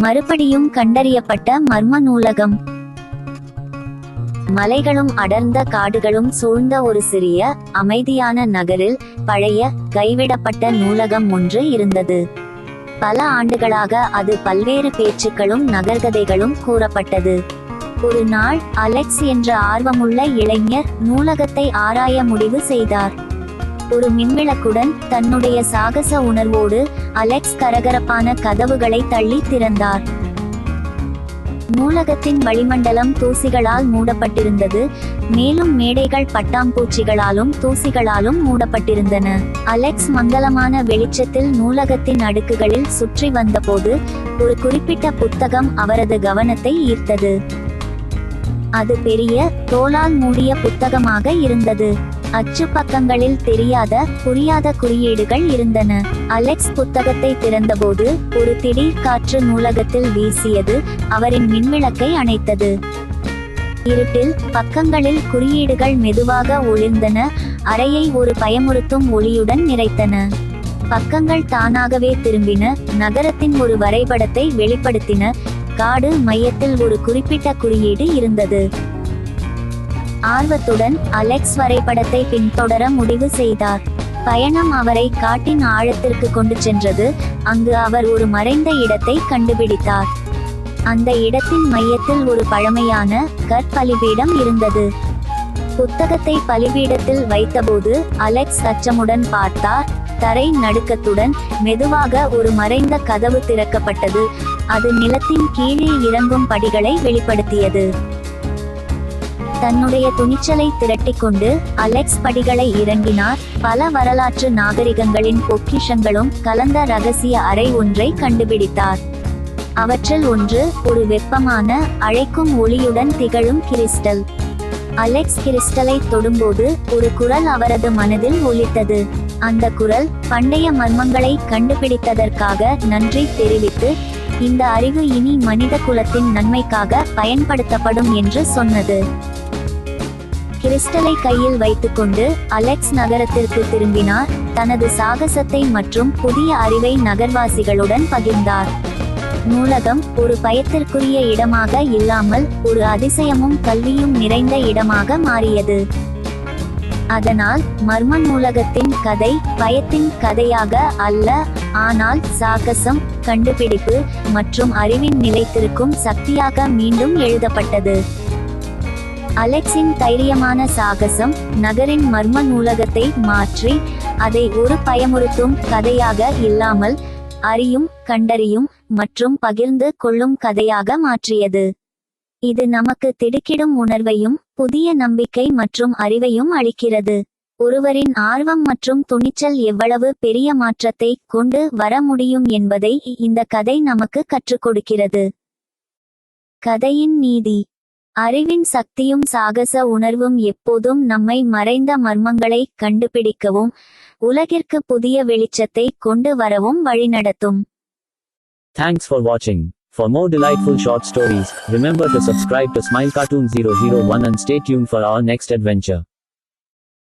மறுபடியும் கண்டறியப்பட்ட மர்ம நூலகம். மலைகளும் அடர்ந்த காடுகளும் சூழ்ந்த ஒரு சிறிய அமைதியான நகரில் பழைய கைவிடப்பட்ட நூலகம் ஒன்று இருந்தது. பல ஆண்டுகளாக அது பல்வேறு பேச்சுக்களும் நகர்கதைகளும் கூறப்பட்டது. ஒரு நாள் அலெக்ஸ் என்ற ஆர்வமுள்ள இளைஞர் நூலகத்தை ஆராய முடிவு செய்தார். ஒரு மின்விளக்குடன் தன்னுடைய சாகச உணர்வோடு அலெக்ஸ் கரகரப்பான கதவுகளை தள்ளி திறந்தார். நூலகத்தின் வளிமண்டலம் தூசிகளால் மூடப்பட்டிருந்தது. மேலும் மேடைகள் பட்டாம்பூச்சிகளாலும் தூசிகளாலும் மூடப்பட்டிருந்தன. அலெக்ஸ் மங்கலமான வெளிச்சத்தில் நூலகத்தின் அடுக்குகளில் சுற்றி வந்தபோது ஒரு குறிப்பிட்ட புத்தகம் அவரது கவனத்தை ஈர்த்தது. அது பெரிய தோலால் மூடிய புத்தகமாக இருந்தது. அச்சு பக்கங்களில் தெரியாத புரியாத குறியீடுகள் இருந்தன. அலெக்ஸ் புத்தகத்தை திறந்தபோது ஒரு திடீர் காற்று நூலகத்தில் வீசியது. அவரின் மின்விளக்கை அணைத்தது. இருட்டில் பக்கங்களில் குறியீடுகள் மெதுவாக ஒளிர்ந்தன. அறையை ஒரு பயமுறுத்தும் ஒளியுடன் நிறைத்தன. பக்கங்கள் தானாகவே திரும்பின. நகரத்தின் ஒரு வரைபடத்தை வெளிப்படுத்தின. காடு மையத்தில் ஒரு குறிப்பிட்ட குறியீடு இருந்தது. ஆர்வத்துடன் அலெக்ஸ் வரைபடத்தை பின்தொடர முடிவு செய்தார். பயணம் அவரை காட்டின் ஆழத்திற்கு கொண்டு சென்றது. அங்கு அவர் ஒரு மறைந்த இடத்தை கண்டுபிடித்தார். அந்த இடத்தின் மையத்தில் ஒரு பழமையான கற்பலிபீடம் இருந்தது. புத்தகத்தை பலிபீடத்தில் வைத்தபோது அலெக்ஸ் அச்சமுடன் பார்த்தார். தரை நடுக்கத்துடன் மெதுவாக ஒரு மறைந்த கதவு திறக்கப்பட்டது. அது நிலத்தின் கீழே இறங்கும் படிகளை வெளிப்படுத்தியது. தன்னுடைய துணிச்சலை திரட்டிக்கொண்டு அலெக்ஸ் படிகளை இறங்கினார். பல வரலாற்று நாகரிகங்களின் பொக்கிஷங்களும் கலந்த ரகசிய அறை ஒன்றை கண்டுபிடித்தார். அவற்றில் ஒன்று ஒரு வெப்பமான அழைக்கும் ஒளியுடன் திகழும் கிறிஸ்டல். அலெக்ஸ் கிறிஸ்டலை தொடும்போது ஒரு குரல் அவரது மனதில் ஒலித்தது. அந்த குரல் பண்டைய மர்மங்களை கண்டுபிடித்ததற்காக நன்றி தெரிவித்து இந்த அறிவு இனி மனித குலத்தின் நன்மைக்காக பயன்படுத்தப்படும் என்று சொன்னது. கிறிஸ்டலை கையில் வைத்துக்கொண்டு அலெக்ஸ் நகரத்திற்கு திரும்பினார். தனது சாகசத்தை மற்றும் புதிய அறிவை நகர்வாசிகளுடன் பகிர்ந்தார். நூலகம் ஒரு பயத்திற்குரிய இடமாக இல்லாமல் ஒரு அதிசயமும் கல்வியும் நிறைந்த இடமாக மாறியது. அதனால் மர்ம நூலகத்தின் கதை பயத்தின் கதையாக அல்ல, ஆனால் சாகசம், கண்டுபிடிப்பு மற்றும் அறிவின் நிலைத்திருக்கும் சக்தியாக மீண்டும் எழுதப்பட்டது. அலெக்ஸின் தைரியமான சாகசம் நகரின் மர்ம நூலகத்தை மாற்றி அதை ஒரு பயமுறுத்தும் கதையாக இல்லாமல் அறியும், கண்டறியும் மற்றும் பகிர்ந்து கொள்ளும் கதையாக மாற்றியது. இது நமக்கு திடுக்கிடும் உணர்வையும் புதிய நம்பிக்கை மற்றும் அறிவையும் அளிக்கிறது. ஒருவரின் ஆர்வம் மற்றும் துணிச்சல் எவ்வளவு பெரிய மாற்றத்தை கொண்டு வர முடியும் என்பதை இந்த கதை நமக்கு கற்றுக் கொடுக்கிறது. கதையின் நீதி: அறிவின் சக்தியும் சாகச உணர்வும் எப்போதும் நம்மை மறைந்த மர்மங்களை கண்டுபிடிக்கவும் உலகிற்கு புதிய வெளிச்சத்தை கொண்டு வரவும் வழிநடத்தும். Thanks for watching. For more delightful short stories, remember to subscribe to Smile Cartoon 001 and stay tuned for our next adventure.